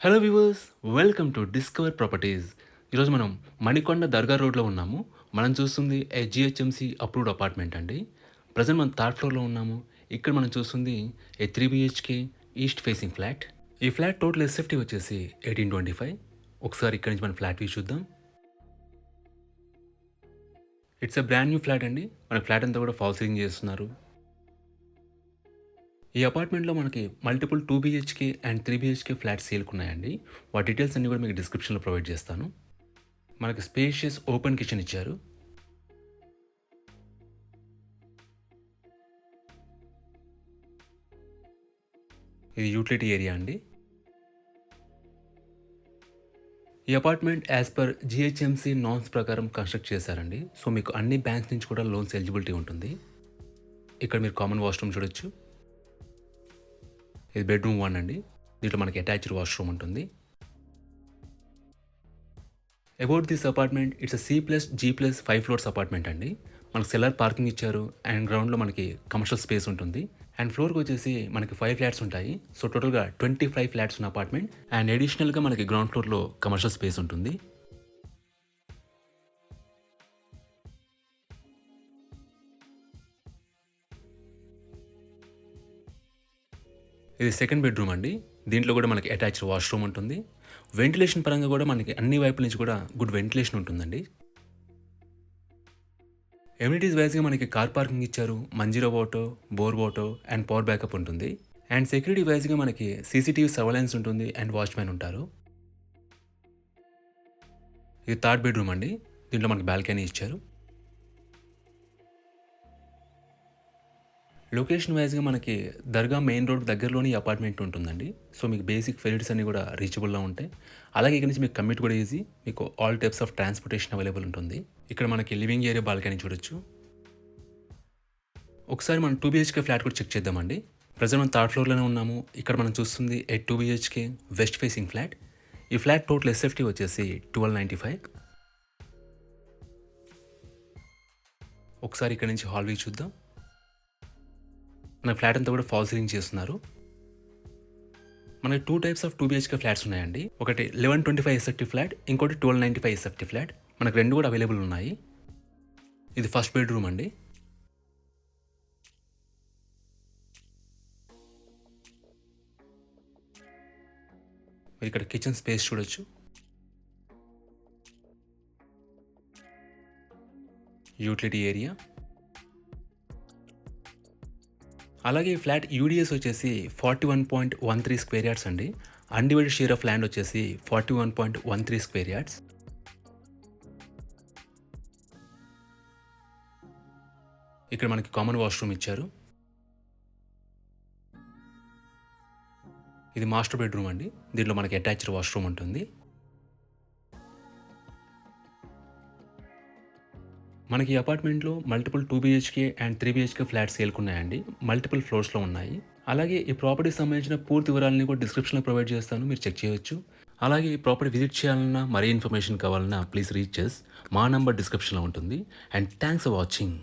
Hello viewers, welcome to discover properties. ఈరోజు మనం మణికొండ దర్గా రోడ్లో ఉన్నాము. మనం చూస్తుంది జిహెచ్ఎంసి అప్రూవ్డ్ అపార్ట్మెంట్ అండి. ప్రజెంట్ మనం థర్డ్ ఫ్లోర్లో ఉన్నాము. ఇక్కడ మనం చూస్తుంది 3 BHK ఈస్ట్ ఫేసింగ్ ఫ్లాట్. ఈ ఫ్లాట్ టోటల్ ఎస్ఎఫ్టీ వచ్చేసి 1825. ఒకసారి ఇక్కడ నుంచి మనం ఫ్లాట్ వ్యూ చూద్దాం. ఇట్స్ బ్రాండ్ న్యూ ఫ్లాట్ అండి. మన ఫ్లాట్ అంతా కూడా ఫాల్ సీలింగ్ చేస్తున్నారు. ఈ అపార్ట్మెంట్‌లో మనకి multiple 2 BHK and 3 BHK flats సేల్‌కున్నాయండి. వాటి డీటెయిల్స్ అన్నీ కూడా మీకు డిస్క్రిప్షన్‌లో ప్రొవైడ్ చేస్తాను. మనకి స్పేషియస్ ఓపెన్ కిచెన్ ఇచ్చారు. ఇది యూటిలిటీ ఏరియా అండి. ఈ apartment as per GHMC norms ప్రకారం కన్‌స్ట్రక్ట్ చేశారండి. సో, మీకు అన్ని బ్యాంక్స్ నుంచి కూడా లోన్స్ ఎలిజిబిలిటీ ఉంటుంది. ఇక్కడ మీరు కామన్ వాష్‌రూమ్ చూడొచ్చు. ఇది బెడ్‌రూమ్ 1 అండి. దీంట్లో మనకి అటాచ్డ్ వాష్‌రూమ్ ఉంటుంది. About this apartment it's C+G+5 floors apartment అండి. మనకు సెల్లార్ పార్కింగ్ ఇచ్చారు అండ్ గ్రౌండ్‌లో మనకి కమర్షియల్ స్పేస్ ఉంటుంది. అండ్ ఫ్లోర్‌కి వచ్చేసి మనకి 5 ఫ్లాట్స్ ఉంటాయి. సో, టోటల్‌గా 25 ఫ్లాట్స్ ఉన్న అపార్ట్మెంట్ అండ్ అడిషనల్‌గా మనకి గ్రౌండ్ ఫ్లోర్‌లో కమర్షియల్ స్పేస్ ఉంటుంది. ఇది సెకండ్ బెడ్‌రూమ్ అండి. దీంట్లో కూడా మనకి అటాచ్డ్ వాష్‌రూమ్ ఉంటుంది. వెంటిలేషన్ పరంగా కూడా మనకి అన్ని వైపుల నుంచి కూడా గుడ్ వెంటిలేషన్ ఉంటుందండి. ఎమ్యూనిటీస్ వైస్‌గా మనకి కార్ పార్కింగ్ ఇచ్చారు. Manjira water, bore water and power backup ఉంటుంది. అండ్ సెక్యూరిటీ వైస్‌గా మనకి సీసీటీవీ సర్వేలెన్స్ ఉంటుంది అండ్ వాచ్‌మెన్ ఉంటారు. ఇది థర్డ్ బెడ్‌రూమ్ అండి. దీంట్లో మనకి బాల్కనీ ఇచ్చారు. లొకేషన్ వైస్‌గా మనకి దర్గా మెయిన్ రోడ్ దగ్గరలోనే ఈ అపార్ట్మెంట్ ఉంటుందండి. సో, మీకు బేసిక్ ఫెసిలిటీస్ అన్నీ కూడా రీచబుల్‌లో ఉంటాయి. అలాగే ఇక్కడ నుంచి మీకు కమ్యూట్ కూడా ఈజీ. మీకు all types of transportation available ఉంటుంది. ఇక్కడ మనకి లివింగ్ ఏరియా బాల్కనీ చూడొచ్చు. ఒకసారి మనం 2 BHK ఫ్లాట్ కూడా చెక్ చేద్దామండి. ప్రెజెంట్ మనం థర్డ్ ఫ్లోర్‌లోనే ఉన్నాము. ఇక్కడ మనం చూస్తుంది 2 BHK వెస్ట్ ఫేసింగ్ ఫ్లాట్. ఈ ఫ్లాట్ టోటల్ ఎస్ఎఫ్టీ వచ్చేసి 1295. ఒకసారి ఇక్కడ నుంచి హాల్ వ్యూ చూద్దాం. మన ఫ్లాట్ అంతా కూడా ఫాల్ సీలింగ్ చేస్తున్నారు. మనకి 2 టైప్స్ ఆఫ్ 2 BHK ఫ్లాట్స్ ఉన్నాయండి. ఒకటి 1125 ఎస్ఎఫ్టీ ఫ్లాట్, ఇంకోటి 1295 ఎస్ఎఫ్టీ ఫ్లాట్. మనకు 2 కూడా అవైలబుల్ ఉన్నాయి. ఇది ఫస్ట్ బెడ్‌రూమ్ అండి. మీరు ఇక్కడ కిచెన్ స్పేస్ చూడొచ్చు. Utility area. అలాగే ఈ ఫ్లాట్ యూడిఎస్ వచ్చేసి 41.13 స్క్వేర్ యార్డ్స్ అండి. అన్‌డివైడెడ్ షేర్ ఆఫ్ ల్యాండ్ వచ్చేసి 41.13 స్క్వేర్ యార్డ్స్. ఇక్కడ మనకి కామన్ వాష్‌రూమ్ ఇచ్చారు. ఇది మాస్టర్ బెడ్‌రూమ్ అండి. దీంట్లో మనకి అటాచ్డ్ వాష్‌రూమ్ ఉంటుంది. మనకి ఈ అపార్ట్మెంట్‌లో multiple 2 BHK and 3 BHK flats సేల్‌కున్నాయండి. మల్టిపుల్ ఫ్లోర్స్‌లో ఉన్నాయి. అలాగే ఈ ప్రాపర్టీకి సంబంధించిన పూర్తి వివరాలని కూడా డిస్క్రిప్షన్‌లో ప్రొవైడ్ చేస్తాను. మీరు చెక్ చేయొచ్చు. అలాగే ఈ ప్రాపర్టీ విజిట్ చేయాలన్నా, మరీ ఇన్ఫర్మేషన్ కావాలన్నా ప్లీజ్ రీచ్ అస్. మా నంబర్ డిస్క్రిప్షన్‌లో ఉంటుంది. And thanks for watching.